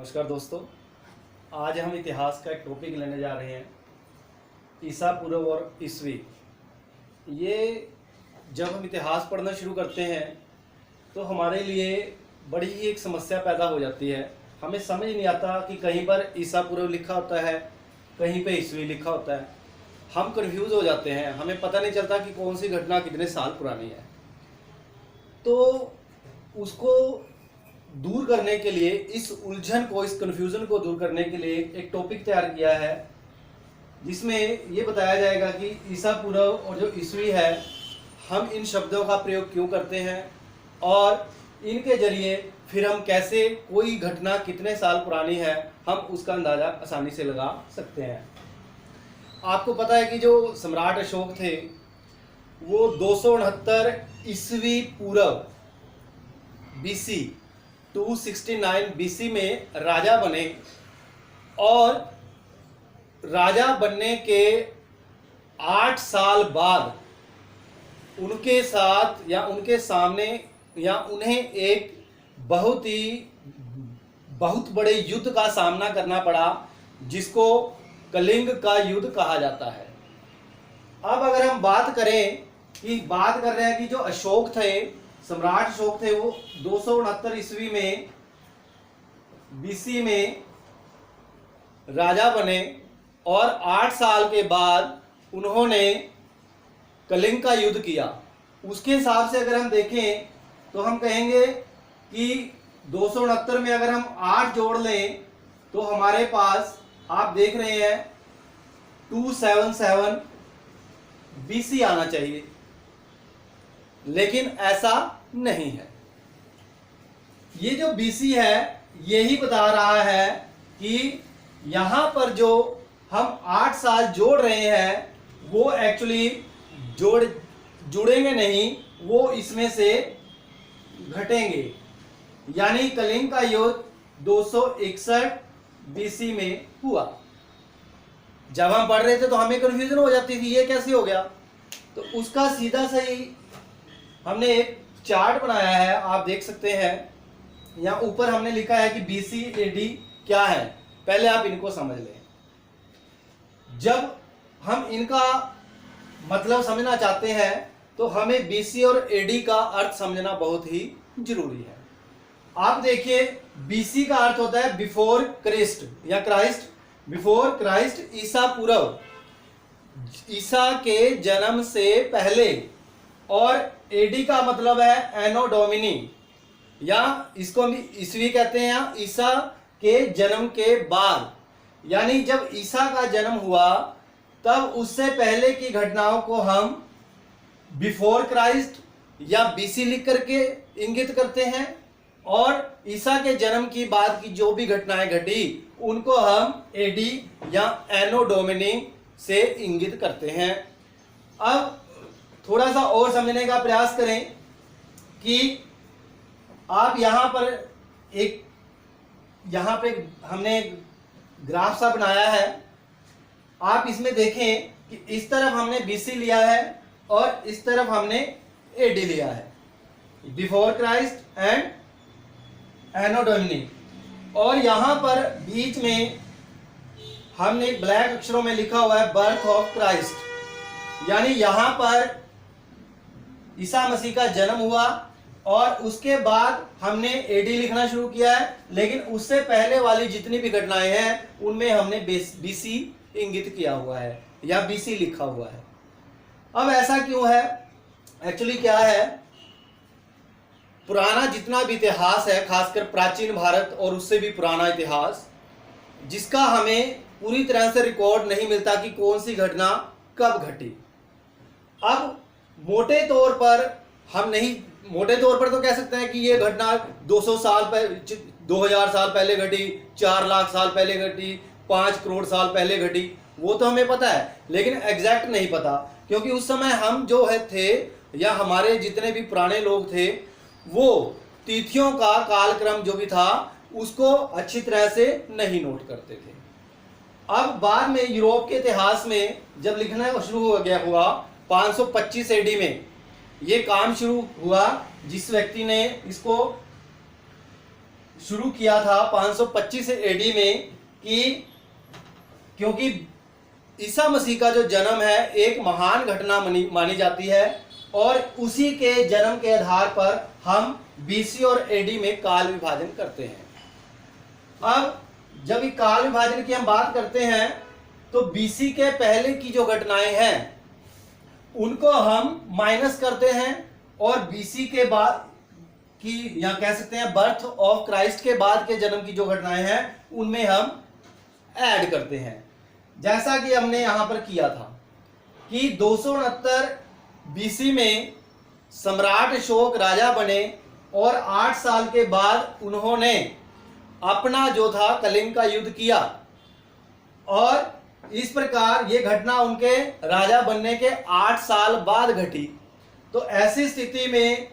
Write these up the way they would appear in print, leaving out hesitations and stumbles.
नमस्कार दोस्तों, आज हम इतिहास का एक टॉपिक लेने जा रहे हैं, ईसा पूर्व और ईसवी। ये जब हम इतिहास पढ़ना शुरू करते हैं तो हमारे लिए बड़ी ही एक समस्या पैदा हो जाती है। हमें समझ नहीं आता कि कहीं पर ईसा पूर्व लिखा होता है, कहीं पे ईसवी लिखा होता है। हम कंफ्यूज हो जाते हैं, हमें पता नहीं चलता कि कौन सी घटना कितने साल पुरानी है। तो उसको दूर करने के लिए, इस उलझन को, इस कन्फ्यूज़न को दूर करने के लिए एक टॉपिक तैयार किया है जिसमें ये बताया जाएगा कि ईसा पूर्व और जो ईसवी है, हम इन शब्दों का प्रयोग क्यों करते हैं और इनके जरिए फिर हम कैसे कोई घटना कितने साल पुरानी है हम उसका अंदाज़ा आसानी से लगा सकते हैं। आपको पता है कि जो सम्राट अशोक थे वो 269 ईस्वी पूर्व BC 269 BC में राजा बने और राजा बनने के 8 साल बाद उनके साथ या उनके सामने या उन्हें एक बहुत बड़े युद्ध का सामना करना पड़ा जिसको कलिंग का युद्ध कहा जाता है। अब अगर हम बात कर रहे हैं कि जो अशोक थे, सम्राट अशोक थे, वो 269 ईस्वी में BC में राजा बने और 8 साल के बाद उन्होंने कलिंग का युद्ध किया। उसके हिसाब से अगर हम देखें तो हम कहेंगे कि 269 में अगर हम 8 जोड़ लें तो हमारे पास आप देख रहे हैं 277 BC आना चाहिए, लेकिन ऐसा नहीं है। ये जो BC है यही बता रहा है कि यहां पर जो हम 8 साल जोड़ रहे हैं वो एक्चुअली जुड़ेंगे नहीं, वो इसमें से घटेंगे। यानी कलिंग का युद्ध 261 BC में हुआ। जब हम पढ़ रहे थे तो हमें कंफ्यूजन हो जाती थी, ये कैसे हो गया। तो उसका सीधा सही हमने एक चार्ट बनाया है, आप देख सकते हैं। यहाँ ऊपर हमने लिखा है कि BC AD क्या है। पहले आप इनको समझ लें। जब हम इनका मतलब समझना चाहते हैं तो हमें BC और AD का अर्थ समझना बहुत ही जरूरी है। आप देखिए, BC का अर्थ होता है बिफोर क्राइस्ट या क्राइस्ट, बिफोर क्राइस्ट, ईसा पूर्व, ईसा के जन्म से पहले। और AD का मतलब है एनो डोमिनी, या इसको हम ईस्वी कहते हैं, या ईसा के जन्म के बाद। यानी जब ईसा का जन्म हुआ तब उससे पहले की घटनाओं को हम बिफोर क्राइस्ट या BC लिख करके इंगित करते हैं, और ईसा के जन्म की बाद की जो भी घटनाएं घटी उनको हम AD या एनो डोमिनी से इंगित करते हैं। अब थोड़ा सा और समझने का प्रयास करें कि आप यहां पे हमने ग्राफ सा बनाया है। आप इसमें देखें कि इस तरफ हमने BC लिया है और इस तरफ हमने AD लिया है, before Christ and Anno Domini. और यहां पर बीच में हमने ब्लैक अक्षरों में लिखा हुआ है बर्थ ऑफ क्राइस्ट। यानी यहां पर ईसा मसीह का जन्म हुआ और उसके बाद हमने AD लिखना शुरू किया है, लेकिन उससे पहले वाली जितनी भी घटनाएं हैं उनमें हमने BC इंगित किया हुआ है या BC लिखा हुआ है। अब ऐसा क्यों है? एक्चुअली क्या है, पुराना जितना भी इतिहास है, खासकर प्राचीन भारत और उससे भी पुराना इतिहास, जिसका हमें पूरी तरह से रिकॉर्ड नहीं मिलता कि कौन सी घटना कब घटी। अब मोटे तौर पर तो कह सकते हैं कि ये घटना 200 साल पहले, 2000 साल पहले घटी, 4 लाख साल पहले घटी, 5 करोड़ साल पहले घटी, वो तो हमें पता है, लेकिन एग्जैक्ट नहीं पता, क्योंकि उस समय हम जो है थे या हमारे जितने भी पुराने लोग थे वो तिथियों का कालक्रम जो भी था उसको अच्छी तरह से नहीं नोट करते थे। अब बाद में यूरोप के इतिहास में जब लिखना शुरू हो गया हुआ 525 AD में ये काम शुरू हुआ, जिस व्यक्ति ने इसको शुरू किया था 525 एडी में कि क्योंकि ईसा मसीह का जो जन्म है एक महान घटना मानी जाती है और उसी के जन्म के आधार पर हम बीसी और एडी में काल विभाजन करते हैं। अब जब काल विभाजन की हम बात करते हैं तो बीसी के पहले की जो घटनाएं हैं उनको हम माइनस करते हैं और बीसी के बाद की या कह सकते हैं बर्थ ऑफ क्राइस्ट के बाद के जन्म की जो घटनाएं हैं उनमें हम ऐड करते हैं। जैसा कि हमने यहां पर किया था कि 269 बीसी में सम्राट अशोक राजा बने और 8 साल के बाद उन्होंने अपना जो था कलिंग का युद्ध किया और इस प्रकार ये घटना उनके राजा बनने के 8 साल बाद घटी। तो ऐसी स्थिति में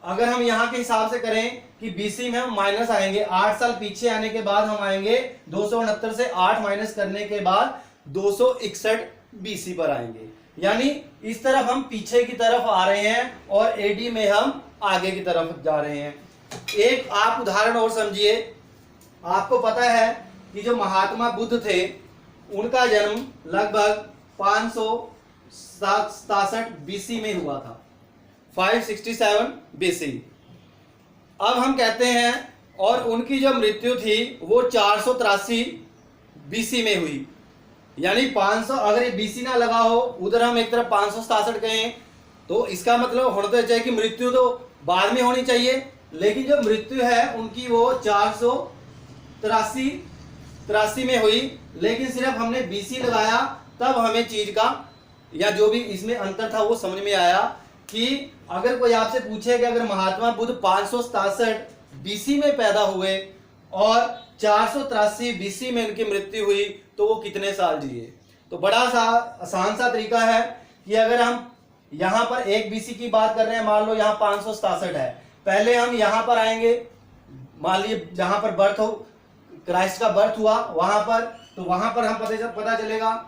अगर हम यहाँ के हिसाब से करें कि बीसी में हम माइनस आएंगे, 8 साल पीछे आने के बाद हम आएंगे 269 से 8 माइनस करने के बाद 261 बीसी पर आएंगे, यानी इस तरफ हम पीछे की तरफ आ रहे हैं और एडी में हम आगे की तरफ जा रहे हैं। एक आप उदाहरण और समझिए, आपको पता है कि जो महात्मा बुद्ध थे उनका जन्म लगभग 567 बीसी में हुआ था, 567 बीसी। अब हम कहते हैं और उनकी जो मृत्यु थी वो 483 बीसी में हुई, यानी 500 अगर ये बीसी ना लगा हो उधर हम एक तरफ 567 कहें तो इसका मतलब होना तो चाहिए कि मृत्यु तो बाद में होनी चाहिए, लेकिन जो मृत्यु है उनकी वो 483 में हुई। लेकिन सिर्फ हमने बीसी लगाया तब हमें चीज का या जो भी इसमें अंतर था वो समझ में आया कि अगर कोई आपसे पूछे कि अगर महात्मा बुद्ध 567 बीसी में पैदा हुए और 483 बीसी में उनकी मृत्यु हुई तो वो कितने साल जिए। तो बड़ा सा आसान सा तरीका है कि अगर हम यहाँ पर एक बीसी की बात कर रहे हैं, मान लो यहाँ 567 है, पहले हम यहाँ पर आएंगे, मान लीजिए जहां पर बर्थ हो क्राइस्ट का बर्थ हुआ वहां पर, तो वहां पर हम पता चलेगा,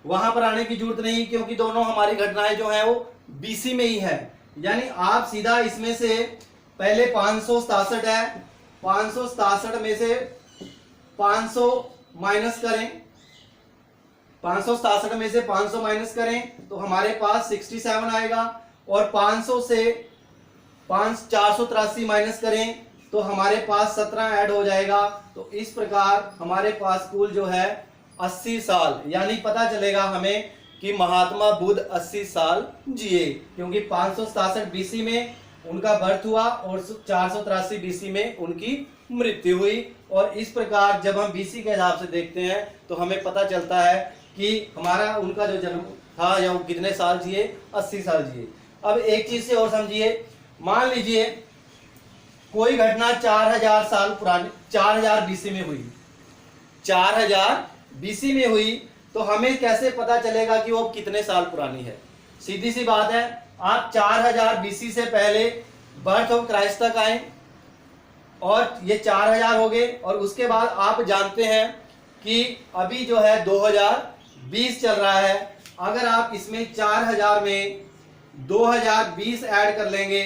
वहां पर आने की जरूरत नहीं क्योंकि दोनों हमारी घटनाएं जो है वो बीसी में ही है। यानी आप सीधा इसमें से पहले 567 है, 567 में से 500 माइनस करें, 567 में से 500 माइनस करें तो हमारे पास 67 आएगा और 500 से 483 माइनस करें तो हमारे पास 17 ऐड हो जाएगा। तो इस प्रकार हमारे पास कुल जो है 80 साल, यानी पता चलेगा हमें कि महात्मा बुद्ध 80 साल जिए क्योंकि 567 बीसी में उनका बर्थ हुआ और 483 बीसी में उनकी मृत्यु हुई। और इस प्रकार जब हम बीसी के हिसाब से देखते हैं तो हमें पता चलता है कि हमारा उनका जो जन्म था या वो कितने साल जिए, 80 साल जिए। अब एक चीज से और समझिए, मान लीजिए कोई घटना 4000 साल पुरानी 4000 बीसी में हुई, 4000 बीसी में हुई तो हमें कैसे पता चलेगा कि वो कितने साल पुरानी है। सीधी सी बात है, आप 4000 बीसी से पहले बर्थ ऑफ क्राइस्ट तक आए और ये 4000 हो गए और उसके बाद आप जानते हैं कि अभी जो है 2020 चल रहा है, अगर आप इसमें 4000 में 2020 ऐड कर लेंगे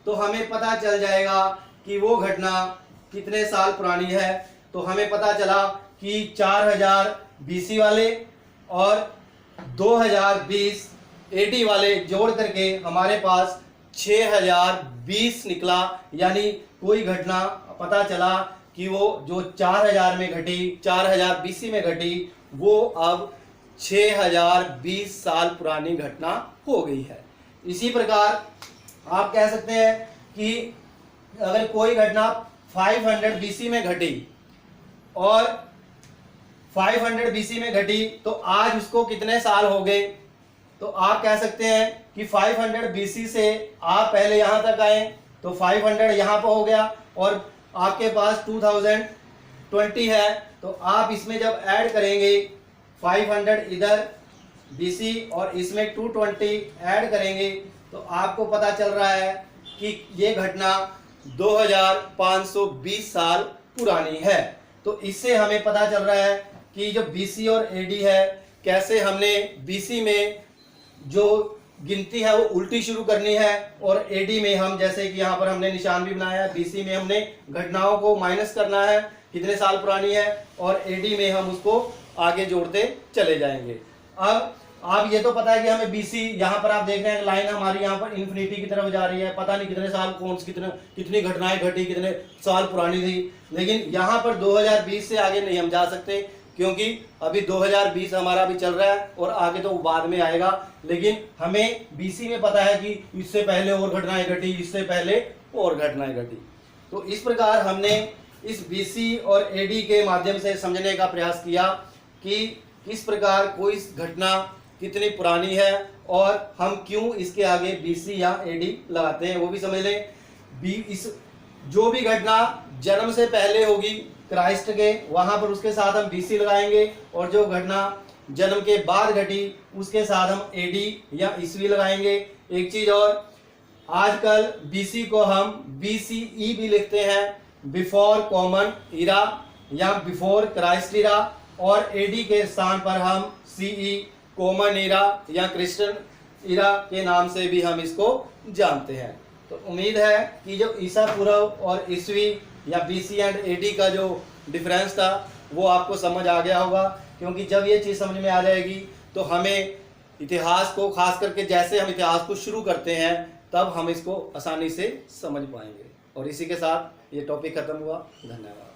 तो हमें पता चल जाएगा कि वो घटना कितने साल पुरानी है। तो हमें पता चला कि 4000 बीसी वाले और 2020 एडी वाले जोड़ करके हमारे पास 6020 निकला, यानी कोई घटना पता चला कि वो जो 4000 में घटी, 4000 बीसी में घटी, वो अब 6020 साल पुरानी घटना हो गई है। इसी प्रकार आप कह सकते हैं कि अगर कोई घटना 500 बीसी में घटी और 500 बीसी में घटी तो आज उसको कितने साल हो गए, तो आप कह सकते हैं कि 500 बीसी से आप पहले यहां तक आए तो 500 यहां पर हो गया और आपके पास 2020 है तो आप इसमें जब ऐड करेंगे 500 इधर बीसी और इसमें 220 ऐड करेंगे तो आपको पता चल रहा है कि ये घटना 2520 साल पुरानी है। तो इससे हमें पता चल रहा है कि जो बीसी और एडी है, कैसे हमने बीसी में जो गिनती है वो उल्टी शुरू करनी है, और एडी में हम जैसे कि यहाँ पर हमने निशान भी बनाया है, बीसी में हमने घटनाओं को माइनस करना है कितने साल पुरानी है, और एडी में हम उसको आगे जोड़ते चले जाएंगे। अब ये तो पता है कि हमें बीसी, यहाँ पर आप देख रहे हैं लाइन हमारी यहाँ पर इन्फिनिटी की तरफ जा रही है, पता नहीं कितने साल कौन सी कितनी घटनाएं घटी, कितने साल पुरानी थी, लेकिन यहाँ पर 2020 से आगे नहीं हम जा सकते, क्योंकि अभी 2020 हमारा भी चल रहा है और आगे तो बाद में आएगा। लेकिन हमें बीसी में पता है कि इससे पहले और घटनाएं घटी, इससे पहले और घटनाएं घटी। तो इस प्रकार हमने इस बीसी और एडी के माध्यम से समझने का प्रयास किया कि किस प्रकार कोई घटना कितनी पुरानी है और हम क्यों इसके आगे बीसी या एडी लगाते हैं, वो भी समझ लें। इस जो भी घटना जन्म से पहले होगी क्राइस्ट के, वहां पर उसके साथ हम बीसी लगाएंगे, और जो घटना जन्म के बाद घटी उसके साथ हम एडी या ईस्वी लगाएंगे। एक चीज और, आजकल बीसी को हम बीसीई भी लिखते हैं, बिफोर कॉमन इरा या बिफोर क्राइस्ट इरा, और एडी के स्थान पर हम सीई कॉमन इरा या क्रिश्चियन इरा के नाम से भी हम इसको जानते हैं। तो उम्मीद है कि जो ईसा पूर्व और ईस्वी या बीसी एंड एडी का जो डिफरेंस था वो आपको समझ आ गया होगा, क्योंकि जब ये चीज़ समझ में आ जाएगी तो हमें इतिहास को, खास करके जैसे हम इतिहास को शुरू करते हैं तब हम इसको आसानी से समझ पाएंगे। और इसी के साथ ये टॉपिक खत्म हुआ। धन्यवाद।